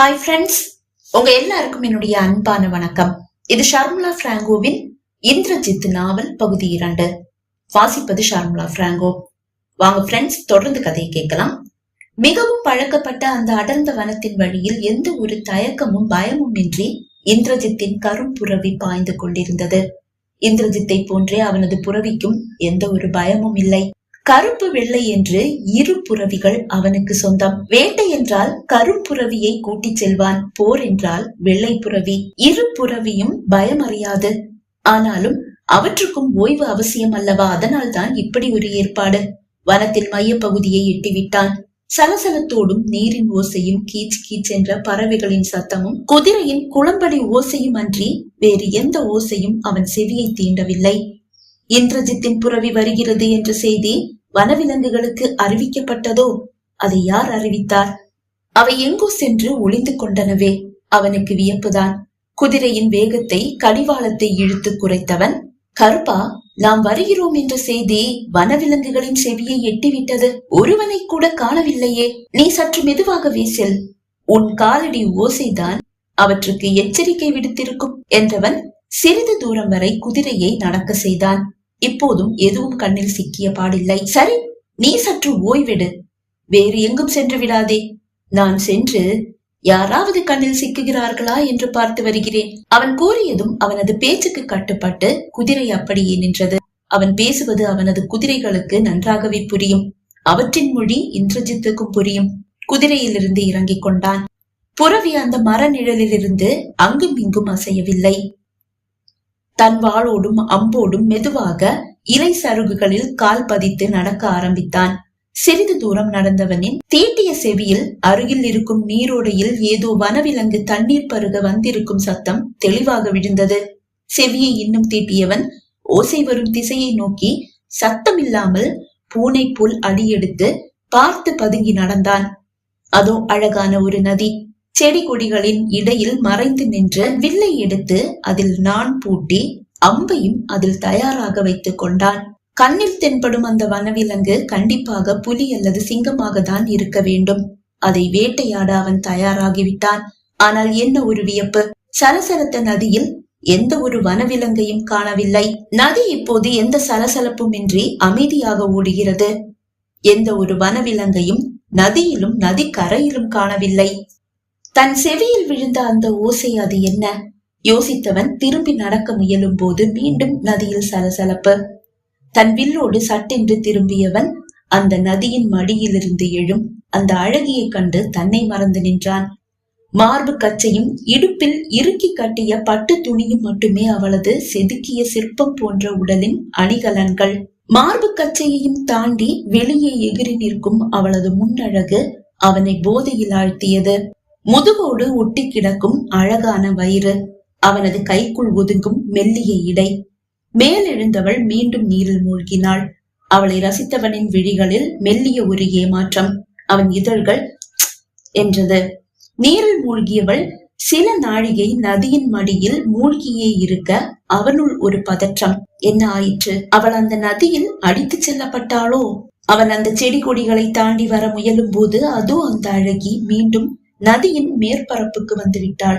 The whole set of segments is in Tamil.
ஹாய் ஃப்ரெண்ட்ஸ், உங்க எல்லாருக்கும் என்னுடைய அன்பான வணக்கம். இது ஷர்மிளா பிராங்கோவின் இந்திரஜித் நாவல் பகுதி 2. வாசிப்பது ஷர்மிளா பிராங்கோ. வாங்க ஃப்ரெண்ட்ஸ், தொடர்ந்து கதையை கேட்கலாம். மிகவும் பழக்கப்பட்ட அந்த அடர்ந்த வனத்தின் வழியில் எந்த ஒரு தயக்கமும் பயமும் இன்றி இந்திரஜித்தின் கரும்புறவி பாய்ந்து கொண்டிருந்தது. இந்திரஜித்தை போன்றே அவனது புறவிக்கும் எந்த ஒரு பயமும் இல்லை. கருப்பு வெள்ளை என்று இரு புறவிகள் அவனுக்கு சொந்தம். வேட்டை என்றால் கரும்புறவியை கூட்டிச் செல்வான், போர் என்றால் வெள்ளை புறவி. இரு புறவியும் பயம் அறியாது. ஆனாலும் அவற்றுக்கும் ஓய்வு அவசியம் அல்லவா? அதனால் தான் இப்படி ஒரு ஏற்பாடு. வனத்தின் மைய பகுதியை எட்டிவிட்டான். சலசலத்தோடும் நீரின் ஓசையும், கீச் கீச் என்ற பறவைகளின் சத்தமும், குதிரையின் குளம்படி ஓசையும் அன்றி வேறு எந்த ஓசையும் அவன் செவியை தீண்டவில்லை. இந்திரஜித்தின் புறவி வருகிறது என்ற செய்தி வனவிலங்குகளுக்கு அறிவிக்கப்பட்டதோ? அதை யார் அறிவித்தார்? அவை எங்கோ சென்று ஒளிந்து கொண்டனவே. அவனுக்கு வியப்புதான். குதிரையின் வேகத்தை, கடிவாளத்தை இழுத்து குறைத்தவன், கருப்பா, நாம் வருகிறோம் என்ற செய்தி வனவிலங்குகளின் செவியை எட்டிவிட்டது. ஒருவனை கூட காணவில்லையே. நீ சற்று மெதுவாகவே செல். உன் காலடி ஓசைதான் அவற்றுக்கு எச்சரிக்கை விடுத்திருக்கும் என்றவன் சிறிது தூரம் வரை குதிரையை நடக்க செய்தான். இப்போதும் எதுவும் கண்ணில் சிக்கிய பாடில்லை. சரி, நீ சற்று ஓய்விடு. வேறு எங்கும் சென்று விடாதே. நான் சென்று யாராவது கண்ணில் சிக்குகிறார்களா என்று பார்த்து வருகிறேன். அவன் கூறியதும் அவனது பேச்சுக்கு கட்டுப்பட்டு குதிரை அப்படியே நின்றது. அவன் பேசுவது அவனது குதிரைகளுக்கு நன்றாகவே புரியும். அவற்றின் மொழி இந்திரஜித்துக்கும் புரியும். குதிரையிலிருந்து இறங்கிக் கொண்டான். புறவி அந்த மர நிழலிலிருந்து அங்கும் இங்கும் அசையவில்லை. தன் வாளோடும் அம்போடும் மெதுவாக இலை சருகுகளில் கால் பதித்து நடக்க ஆரம்பித்தான். சிறிது தூரம் நடந்தவனின் தீட்டிய செவியில் அருகில் இருக்கும் நீரோடையில் ஏதோ வனவிலங்கு தண்ணீர் பருக வந்திருக்கும் சத்தம் தெளிவாக விழுந்தது. செவியை இன்னும் தீட்டியவன் ஓசை வரும் திசையை நோக்கி சத்தம் இல்லாமல் பூனை போல் அடியெடுத்து பார்த்து பதுங்கி நடந்தான். அதோ அழகான ஒரு நதி. செடி கொடிகளின் இடையில் மறைந்து நின்று வில்லை எடுத்து அதில் நான் பூட்டி அம்பையும் அதில் தயாராக வைத்துக் கொண்டான். கண்ணில் தென்படும் அந்த வனவிலங்கு கண்டிப்பாக புலி அல்லது சிங்கமாக தான் இருக்க வேண்டும். அதை வேட்டையாட அவன் தயாராகிவிட்டான். ஆனால் என்ன ஒரு வியப்பு! சலசலத்த நதியில் எந்த ஒரு வனவிலங்கையும் காணவில்லை. நதி இப்போது எந்த சலசலப்பும் இன்றி அமைதியாக ஓடுகிறது. எந்த ஒரு வனவிலங்கையும் நதியிலும் நதி கரையிலும் காணவில்லை. தன் செவியில் விழுந்த அந்த ஓசை அது என்ன? யோசித்தவன் திரும்பி நடக்க முயலும் போது மீண்டும் நதியில் சலசலப்பு. தன் வில்லோடு சட்டென்று திரும்பியவன் அந்த நதியின் மடியிலிருந்து எழும் அந்த அழகியை கண்டு தன்னை மறந்து நின்றான். மார்பு கச்சையும் இடுப்பில் இறுக்கி கட்டிய பட்டு துணியும் மட்டுமே அவளது செதுக்கிய சிற்பம் போன்ற உடலின் அணிகலன்கள். மார்பு கச்சையையும் தாண்டி வெளியே எகிரி நிற்கும் அவளது முன்னழகு அவனை போதையில் ஆழ்த்தியது. முதுகோடு ஒட்டி கிடக்கும் அழகான வயிறு, அவனது கைக்குள் ஒதுங்கும் மெல்லிய இடை. மேலெழுந்தவள் மீண்டும் நீரில் மூழ்கினாள். அவளை ரசித்தவனின் விழிகளில் மெல்லிய ஒரு ஏமாற்றம். அவன் இதழ்கள் என்றது. நீரில் மூழ்கியவள் சில நாழிகை நதியின் மடியில் மூழ்கியே இருக்க அவனுள் ஒரு பதற்றம். என்ன ஆயிற்று? அவள் அந்த நதியில் அடித்து செல்லப்பட்டாளோ? அவன் அந்த செடி கொடிகளை தாண்டி வர முயலும் போது அதோ அந்த அழகி மீண்டும் நதியின் மேற்பரப்புக்கு வந்துவிட்டாள்.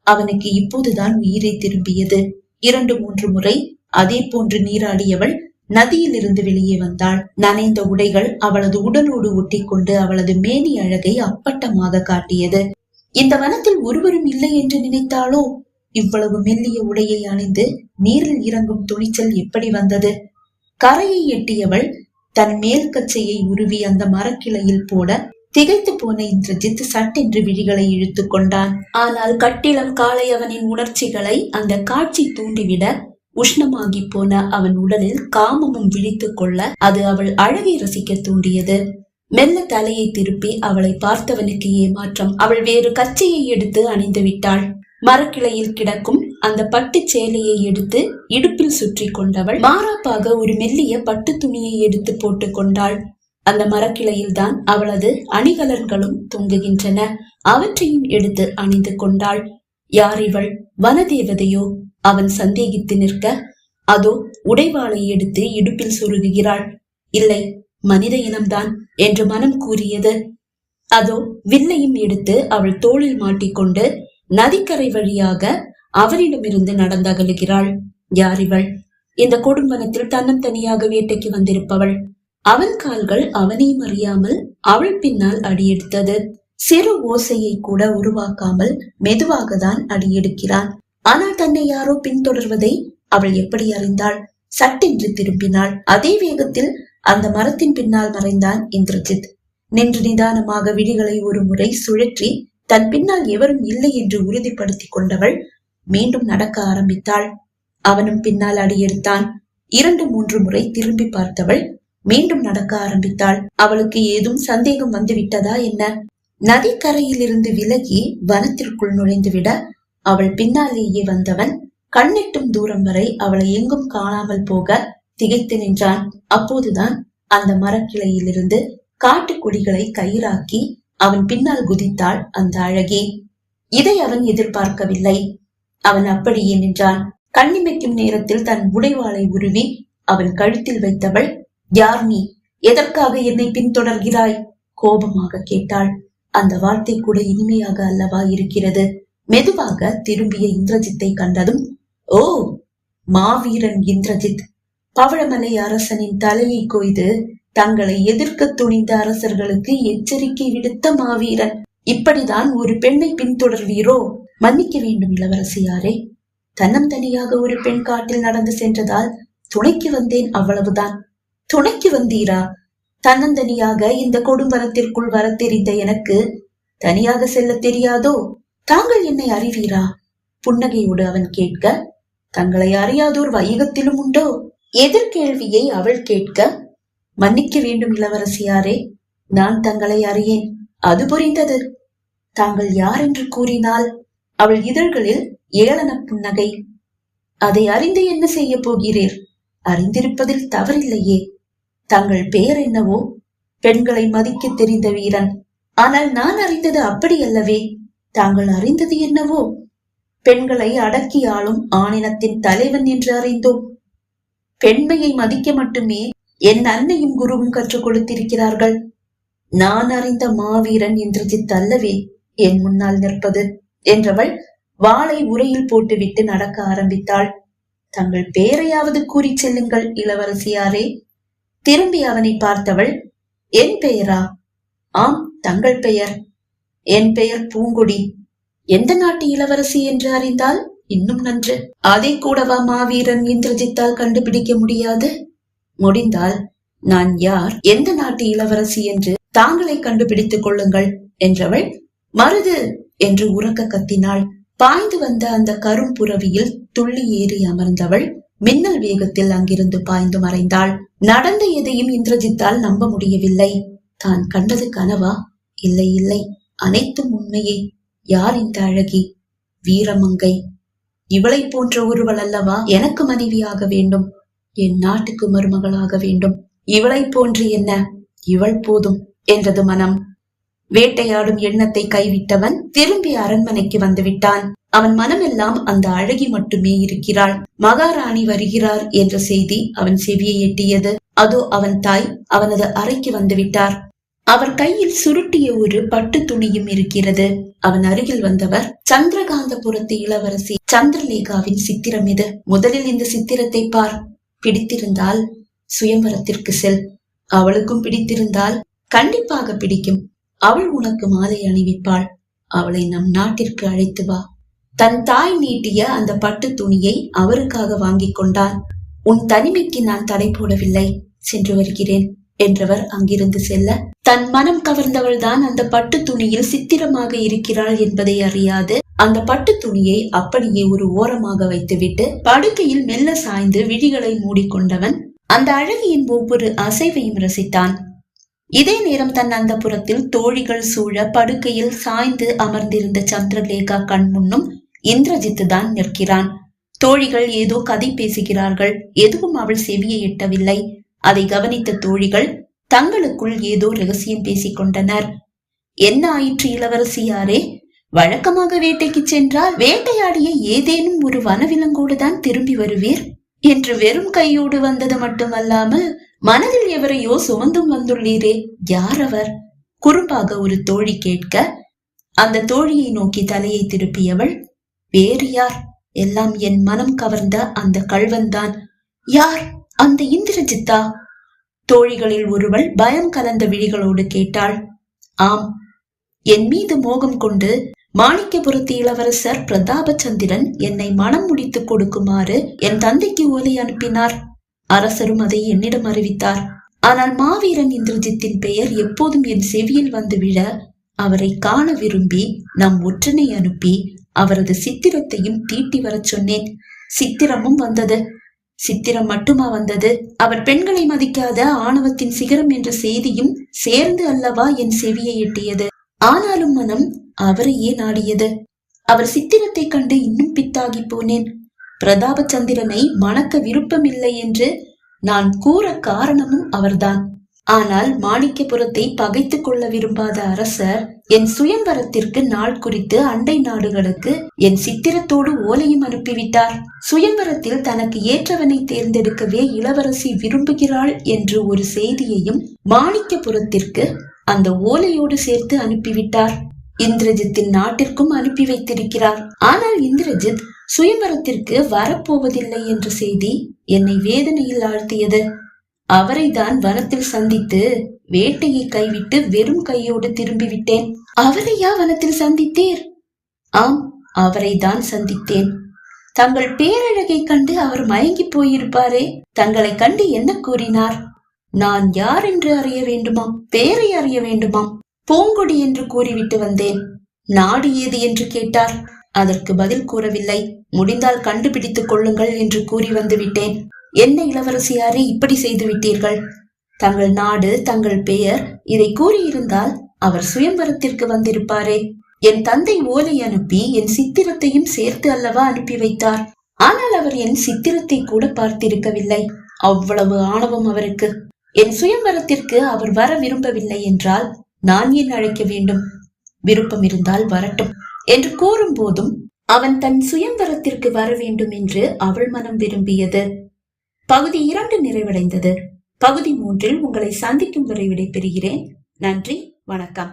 அவனுக்கு இப்போதுதான் உயிரை திரும்பியது. 2-3 முறை அதே போன்று நீராடியவள் நதியில் இருந்து வெளியே வந்தாள். நனைந்த உடைகள் அவளது உடலோடு ஒட்டி கொண்டு அவளது மேனி அழகை அப்பட்டமாக காட்டியது. இந்த வனத்தில் ஒருவரும் இல்லை என்று நினைத்தாளோ? இவ்வளவு மெல்லிய உடையை அணிந்து நீரில் இறங்கும் துணிச்சல் எப்படி வந்தது? கரையை எட்டியவள் தன் மேல் கச்சையை உருவி அந்த மரக்கிளையில் போட திகைத்து போன இந்திரஜித் சட்டென்று விழிகளை இழுத்து கொண்டான். ஆனால் கட்டிலம் காலை அவனின் உணர்ச்சிகளை அந்த காட்சி தூண்டிவிட உஷ்ணமாகி போன அவன் உடலில் காமமும் விழித்து கொள்ள அது அவள் அழகை ரசிக்க தூண்டியது. மெல்ல தலையை திருப்பி அவளை பார்த்தவனுக்கு ஏமாற்றம். அவள் வேறு கச்சையை எடுத்து அணிந்து விட்டாள். மரக்கிளையில் கிடக்கும் அந்த பட்டு சேலையை எடுத்து இடுப்பில் சுற்றி கொண்டவள் மாறாப்பாக ஒரு மெல்லிய பட்டு துணியை எடுத்து போட்டு கொண்டாள். அந்த மரக்கிளையில் தான் அவளது அணிகலன்களும் தொங்குகின்றன. அவற்றையும் எடுத்து அணிந்து கொண்டாள். யார் இவள்? வனதேவதையோ? அவன் சந்தேகித்து நிற்க அதோ உடைவாளை எடுத்து இடுப்பில் சொருகுகிறாள். இல்லை, மனித இனம்தான் என்று மனம் கூறியது. அதோ வில்லையும் எடுத்து அவள் தோளில் மாட்டிக்கொண்டு நதிக்கரை வழியாக அவனிடமிருந்து நடந்தகலுகிறாள். யார் இவள்? இந்த கொடும்பனத்தில் தன்னந்தனியாக வேட்டைக்கு வந்திருப்பவள். அவன் கால்கள் அவனையும் அறியாமல் அவள் பின்னால் அடியெடுத்தது. சிறு ஓசையை கூட உருவாக்காமல் மெதுவாக தான் அடியெடுக்கிறான். ஆனால் தன்னை யாரோ பின்தொடர்வதை அவள் எப்படி அறிந்தாள்? சட்டென்று திரும்பினாள். அதே வேகத்தில் அந்த மரத்தின் பின்னால் மறைந்தான் இந்திரஜித். நின்று நிதானமாக விழிகளை ஒரு முறை சுழற்றி தன் பின்னால் எவரும் இல்லை என்று உறுதிப்படுத்திக் கொண்டவள் மீண்டும் நடக்க ஆரம்பித்தாள். அவனும் பின்னால் அடியெடுத்தான். 2-3 முறை திரும்பி பார்த்தவள் மீண்டும் நடக்க ஆரம்பித்தாள். அவளுக்கு ஏதும் சந்தேகம் வந்து விட்டதா என்ன? நதிக்கரையில் இருந்து விலகி வனத்திற்குள் நுழைந்துவிட அவள் பின்னாலேயே வந்தவன் கண்ணெட்டும் தூரம் வரை அவளை எங்கும் காணாமல் போக திகைத்து நின்றான். அப்போதுதான் அந்த மரக்கிளையிலிருந்து காட்டு கொடிகளை கயிறாக்கி அவன் பின்னால் குதித்தாள் அந்த அழகி. இதை அவன் எதிர்பார்க்கவில்லை. அவன் அப்படியே நின்றான். கண்ணிமைக்கும் நேரத்தில் தன் உடைவாளை உருவி அவன் கழுத்தில் வைத்தவள், யார் நீ? எதற்காக என்னை பின்தொடர்கிறாய்? கோபமாக கேட்டாள். அந்த வார்த்தை கூட இனிமையாக அல்லவா இருக்கிறது. மெதுவாக திரும்பிய இந்திரஜித்தை கண்டதும், ஓ, மாவீரன் இந்திரஜித், பவழமலை அரசனின் தலையை கொய்து தங்களை எதிர்க்க துணிந்த அரசர்களுக்கு எச்சரிக்கை விடுத்த மாவீரன். இப்படிதான் ஒரு பெண்ணை பின்தொடர்வீரோ? மன்னிக்க வேண்டும் இளவரசியாரே. தன்னந்தனியாக ஒரு பெண் காட்டில் நடந்து சென்றதால் துணைக்கு வந்தேன், அவ்வளவுதான். துணைக்கு வந்தீரா? தன்னந்தனியாக இந்த கொடும்பனத்திற்குள் வர தெரிந்த எனக்கு தனியாக செல்ல தெரியாதோ? தாங்கள் என்னை அறிவீரா? புன்னகையோடு அவன் கேட்க, தங்களை அறியாதோர் வையகத்திலும் உண்டோ? எதிர்கேள்வியை அவள் கேட்க, மன்னிக்க வேண்டும் இளவரசியாரே, நான் தங்களை அறியேன், அது புரிந்தது. தாங்கள் யார் என்று கூறினால்? அவள் இதழ்களில் ஏளன புன்னகை. அதை அறிந்து என்ன செய்ய போகிறீர்? அறிந்திருப்பதில் தவறில்லையே. தங்கள் பெயர் என்னவோ? பெண்களை மதிக்க தெரிந்த வீரன். ஆனால் நான் அறிந்தது அப்படி அல்லவே. தாங்கள் அறிந்தது என்னவோ? பெண்களை அடக்கி ஆளும் ஆணினத்தின் தலைவன் என்று அறிந்தோம். பெண்மையை மதிக்க மட்டுமே என் அன்னையும் குருவும் கற்றுக் கொடுத்திருக்கிறார்கள். நான் அறிந்த மாவீரன் இந்திரஜித் அல்லவே என் முன்னால் நிற்பது என்றவள் வாளை உரையில் போட்டுவிட்டு நடக்க ஆரம்பித்தாள். தங்கள் பெயரையாவது கூறி செல்லுங்கள் இளவரசியாரே. திரும்பி அவனை பார்த்தவள், என் பெயரா? ஆம், தங்கள் பெயர். என் பெயர் பூங்கொடி. எந்த நாட்டு இளவரசி என்று அறிந்தால் இன்னும் நன்று. அதை கூடவா மாவீரன் இந்திரஜித்தால் கண்டுபிடிக்க முடியாது? முடிந்தால் நான் யார், எந்த நாட்டு இளவரசி என்று தாங்களை கண்டுபிடித்துக் கொள்ளுங்கள் என்றவள் மருது என்று உரக்க கத்தினாள். பாய்ந்து வந்த அந்த கரும்புறவியில் துள்ளி ஏறி அமர்ந்தவள் மின்னல் வேகத்தில் அங்கிருந்து பாய்ந்து மறைந்தாள். நடந்த எதையும் இந்திரஜித்தால் நம்ப முடியவில்லை. தான் கண்டது கனவா? இல்லை இல்லை, அனைத்தும் உண்மையே. யார் இந்த அழகி? வீரமங்கை. இவளை போன்ற ஒருவள் அல்லவா எனக்கு மனைவியாக வேண்டும், என் நாட்டுக்கு மருமகளாக வேண்டும். இவளை போன்று என்ன, இவள் போதும் என்றது மனம். வேட்டையாடும் எண்ணத்தை கைவிட்டவன் திரும்பி அரண்மனைக்கு வந்து விட்டான். அவன் மனமெல்லாம் அந்த அழகி மட்டுமே இருக்கிறாள். மகாராணி வருகிறார் என்ற செய்தி அவன் செவியை எட்டியது. அதோ அவன் தாய் அவனது அறைக்கு வந்து விட்டார். அவர் கையில் சுருட்டிய ஒரு பட்டு துணியும் இருக்கிறது. அவன் அருகில் வந்தவர், சந்திரகாந்தபுரத்து இளவரசி சந்திரலேகாவின் சித்திரம் இது. முதலில் இந்த சித்திரத்தை பார். பிடித்திருந்தால் சுயம்பரத்திற்கு செல். அவளுக்கும் பிடித்திருந்தால் கண்டிப்பாக பிடிக்கும். அவள் உனக்கு மாலை அணிவிப்பாள். அவளை நம் நாட்டிற்கு அழைத்து வா. தன் தாய் நீட்டிய அந்த பட்டு துணியை அவருக்காக வாங்கி கொண்டான். உன் தனிமைக்கு நான் தடை போடவில்லை, சென்று வருகிறேன் என்றவர் அங்கிருந்து செல்ல, தன் மனம் கவர்ந்தவள் தான் அந்த பட்டு துணியில் சித்திரமாக இருக்கிறாள் என்பதை அறியாது அந்த பட்டு துணியை அப்படியே ஒரு ஓரமாக வைத்துவிட்டு படுக்கையில் மெல்ல சாய்ந்து விழிகளை மூடிக்கொண்டவன் அந்த அழகியின் ஒவ்வொரு அசைவையும் ரசித்தான். இதே நேரம் தன் அந்த புறத்தில் தோழிகள் சூழ படுக்கையில் சாய்ந்து அமர்ந்திருந்த சந்திரலேகா கண் முன்னும் இந்திரஜித்து தான் நிற்கிறான். தோழிகள் ஏதோ கதை பேசுகிறார்கள். எதுவும் அவள் செவியை எட்டவில்லை. அதை கவனித்த தோழிகள் தங்களுக்குள் ஏதோ ரகசியம் பேசிக் கொண்டனர். என்ன ஆயிற்று இளவரசியாரே? வழக்கமாக வேட்டைக்கு சென்றால் வேட்டையாடிய ஏதேனும் ஒரு வனவிலங்கோடுதான் திரும்பி வருவீர் என்று வெறும் கையோடு வந்தது மட்டுமல்லாமல் மனதில் எவரையோ சுமந்தும் வந்துள்ளீரே, யார் அவர்? குறும்பாக ஒரு தோழி கேட்க, அந்த தோழியை நோக்கி தலையை திருப்பியவள், வேறு யார், எல்லாம் என் மனம் கவர்ந்த அந்த கள்வன்தான். யார்? அந்த இந்திரஜித்தா? தோழிகளில் ஒருவள் பயம் கலந்த விழிகளோடு கேட்டாள். ஆம், என் மீது மோகம் கொண்டு மாணிக்கபுரத்து இளவரசர் பிரதாபச்சந்திரன் என்னை மனம் முடித்துக் கொடுக்குமாறு என் தந்தைக்கு ஓலை அனுப்பினார். அரசரும் அதை என்னிடம் அறிவித்தார். ஆனால் மாவீரன் இந்திரஜித்தின் பெயர் எப்போதும் என் செவியில் வந்து விழ, அவரை காண விரும்பி நம் ஒற்றனை அனுப்பி அவரது சித்திரத்தையும் தீட்டி வரச் சொன்னேன். சித்திரமும் வந்தது. சித்திரம் மட்டுமா வந்தது, அவர் பெண்களை மதிக்காத ஆணவத்தின் சிகரம் என்ற செய்தியும் சேர்ந்து அல்லவா என் செவியை எட்டியது. ஆனாலும் மனம் அவரையே நாடியது. அவர் சித்திரத்தை கண்டு இன்னும் பித்தாகி போனேன். பிரதாபச்சந்திரனை மணக்க விருப்பமில்லை என்று நான் கூற காரணமும் அவர்தான். ஆனால் மாணிக்கபுரத்தை பகைத்துக் கொள்ள விரும்பாத அரசர் என் சுயம்வரத்திற்கு நாள் குறித்து அண்டை நாடுகளுக்கு என் சித்திரத்தோடு ஓலையும் அனுப்பிவிட்டார். சுயம்வரத்தில் தனக்கு ஏற்றவனை தேர்ந்தெடுக்கவே இளவரசி விரும்புகிறாள் என்று ஒரு செய்தியையும் மாணிக்கபுரத்திற்கு அந்த ஓலையோடு சேர்த்து அனுப்பிவிட்டார். இந்திரஜித்தின் நாட்டிற்கும் அனுப்பி வைத்திருக்கிறார். ஆனால் இந்திரஜித் சுயம்வரத்திற்கு வரப்போவதில்லை என்ற செய்தி என்னை வேதனையில் ஆழ்த்தியது. அவரை தான் வனத்தில் சந்தித்து வேட்டையை கைவிட்டு வெறும் கையோடு திரும்பிவிட்டேன். அவரையா வனத்தில் சந்தித்தீர்? ஆம், அவரை தான் சந்தித்தேன். தங்கள் பேரழகை கண்டு அவர் மயங்கி போயிருப்பாரே. தங்களை கண்டு என்ன கூறினார்? நான் யார் என்று அறிய வேண்டுமாம், பேரை அறிய வேண்டுமாம். பூங்கொடி என்று கூறிவிட்டு வந்தேன். நாடு ஏது என்று கேட்டார். அதற்கு பதில் கூறவில்லை. முடிந்தால் கண்டுபிடித்துக் கொள்ளுங்கள் என்று கூறி வந்து விட்டேன். என்ன இளவரசியாரே, இப்படி செய்து விட்டீர்கள்? தங்கள் நாடு, தங்கள் பெயர் இதை கூறியிருந்தால் அவர் சுயம்வரத்திற்கு வந்திருப்பாரே. என் தந்தை ஓலை அனுப்பி என் சித்திரத்தையும் சேர்த்து அல்லவா அனுப்பி வைத்தார். ஆனால் அவர் என் சித்திரத்தை கூட பார்த்திருக்கவில்லை. அவ்வளவு ஆணவம் அவருக்கு. என் சுயம்வரத்திற்கு அவர் வர விரும்பவில்லை என்றால் நான் ஏன் அழைக்க வேண்டும்? விருப்பம் இருந்தால் வரட்டும் என்று கூறும் போதும் அவன் தன் சுயம்வரத்திற்கு வர வேண்டும் என்று அவள் மனம் விரும்பியது. பகுதி 2 நிறைவடைந்தது. பகுதி 3 உங்களை சந்திக்கும் வரை விடைபெறுகிறேன். நன்றி, வணக்கம்.